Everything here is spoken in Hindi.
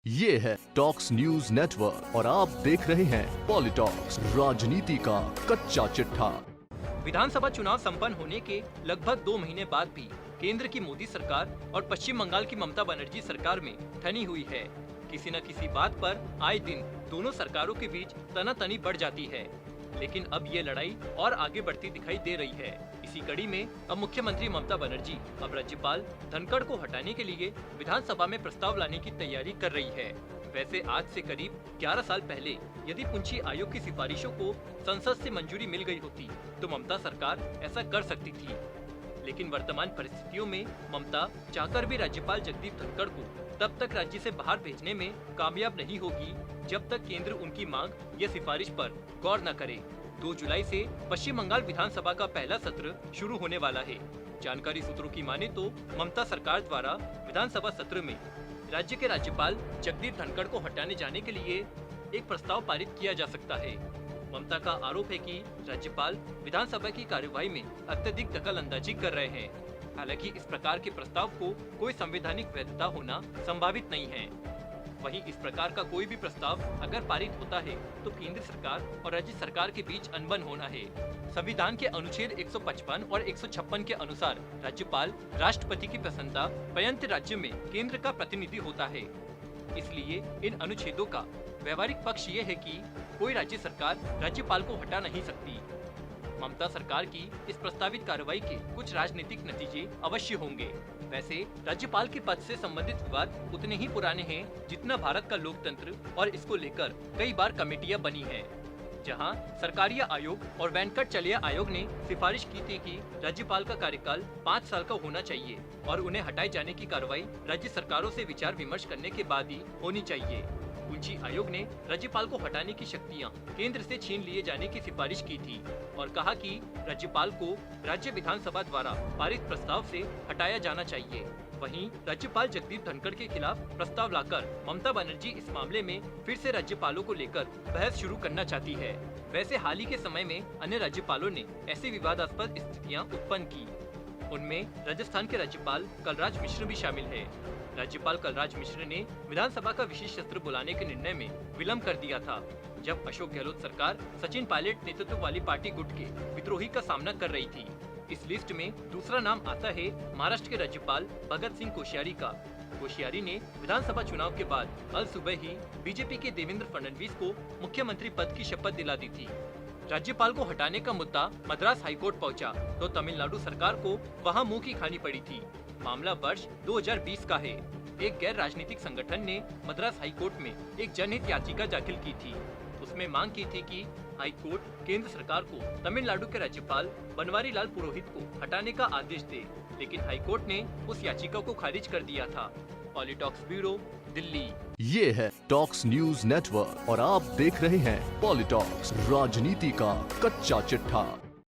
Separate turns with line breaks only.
ये है टॉक्स न्यूज नेटवर्क और आप देख रहे हैं पॉलिटॉक्स, राजनीति का कच्चा चिट्ठा।
विधानसभा चुनाव संपन्न होने के लगभग 2 महीने बाद भी केंद्र की मोदी सरकार और पश्चिम बंगाल की ममता बनर्जी सरकार में ठनी हुई है। किसी न किसी बात पर आए दिन दोनों सरकारों के बीच तनातनी बढ़ जाती है, लेकिन अब ये लड़ाई और आगे बढ़ती दिखाई दे रही है। इसी कड़ी में अब मुख्यमंत्री ममता बनर्जी अब राज्यपाल धनखड़ को हटाने के लिए विधानसभा में प्रस्ताव लाने की तैयारी कर रही है। वैसे आज से करीब 11 साल पहले यदि पुंछी आयोग की सिफारिशों को संसद से मंजूरी मिल गई होती तो ममता सरकार ऐसा कर सकती थी, लेकिन वर्तमान परिस्थितियों में ममता चाहकर भी राज्यपाल जगदीप धनखड़ को तब तक राज्य से बाहर भेजने में कामयाब नहीं होगी जब तक केंद्र उनकी मांग या सिफारिश पर गौर न करे। 2 जुलाई से पश्चिम बंगाल विधानसभा का पहला सत्र शुरू होने वाला है। जानकारी सूत्रों की माने तो ममता सरकार द्वारा विधानसभा सत्र में राज्य के राज्यपाल जगदीप धनखड़ को हटाने जाने के लिए एक प्रस्ताव पारित किया जा सकता है। ममता का आरोप है कि राज्यपाल विधानसभा की कार्यवाही में अत्यधिक दखल अंदाजी कर रहे हैं। हालांकि इस प्रकार के प्रस्ताव को कोई संवैधानिक वैधता होना संभावित नहीं है। वहीं इस प्रकार का कोई भी प्रस्ताव अगर पारित होता है तो केंद्र सरकार और राज्य सरकार के बीच अनबन होना है। संविधान के अनुच्छेद 155 और 156 के अनुसार राज्यपाल राष्ट्रपति की प्रसन्नता पर्यंत राज्य में केंद्र का प्रतिनिधि होता है। इसलिए इन अनुच्छेदों का व्यवहारिक पक्ष ये है कि कोई राज्य सरकार राज्यपाल को हटा नहीं सकती। ममता सरकार की इस प्रस्तावित कार्रवाई के कुछ राजनीतिक नतीजे अवश्य होंगे। वैसे राज्यपाल के पद से संबंधित विवाद उतने ही पुराने हैं जितना भारत का लोकतंत्र और इसको लेकर कई बार कमेटियां बनी हैं, जहां सरकारीय आयोग और वेंकटचलैया आयोग ने सिफारिश की थी कि राज्यपाल का कार्यकाल 5 साल का होना चाहिए और उन्हें हटाए जाने की कार्रवाई राज्य सरकारों से विचार विमर्श करने के बाद ही होनी चाहिए। पुंछी आयोग ने राज्यपाल को हटाने की शक्तियां केंद्र से छीन लिए जाने की सिफारिश की थी और कहा कि राज्यपाल को राज्य विधानसभा द्वारा पारित प्रस्ताव से हटाया जाना चाहिए। वहीं राज्यपाल जगदीप धनखड़ के खिलाफ प्रस्ताव लाकर ममता बनर्जी इस मामले में फिर से राज्यपालों को लेकर बहस शुरू करना चाहती है। वैसे हाल ही के समय में अन्य राज्यपालों ने ऐसी विवादास्पद स्थितियाँ उत्पन्न की। उनमें राजस्थान के राज्यपाल कलराज मिश्र भी शामिल है। राज्यपाल कलराज मिश्र ने विधानसभा का विशेष सत्र बुलाने के निर्णय में विलंब कर दिया था, जब अशोक गहलोत सरकार सचिन पायलट नेतृत्व वाली पार्टी गुट के विद्रोही का सामना कर रही थी। इस लिस्ट में दूसरा नाम आता है महाराष्ट्र के राज्यपाल भगत सिंह कोश्यारी का। कोश्यारी ने विधानसभा चुनाव के बाद कल सुबह ही बीजेपी के देवेंद्र फडणवीस को मुख्यमंत्री पद की शपथ दिला दी थी। राज्यपाल को हटाने का मुद्दा मद्रास हाईकोर्ट पहुंचा तो तमिलनाडु सरकार को वहां मुंह की खानी पड़ी थी। मामला वर्ष 2020 का है। एक गैर राजनीतिक संगठन ने मद्रास हाईकोर्ट में एक जनहित याचिका दाखिल की थी। उसमें मांग की थी कि हाईकोर्ट केंद्र सरकार को तमिलनाडु के राज्यपाल बनवारी लाल पुरोहित को हटाने का आदेश दे, लेकिन हाईकोर्ट ने उस याचिका को खारिज कर दिया था। पॉलिटॉक्स ब्यूरो, दिल्ली।
ये है टॉक्स न्यूज नेटवर्क और आप देख रहे हैं पॉलिटॉक्स, राजनीति का कच्चा चिट्ठा।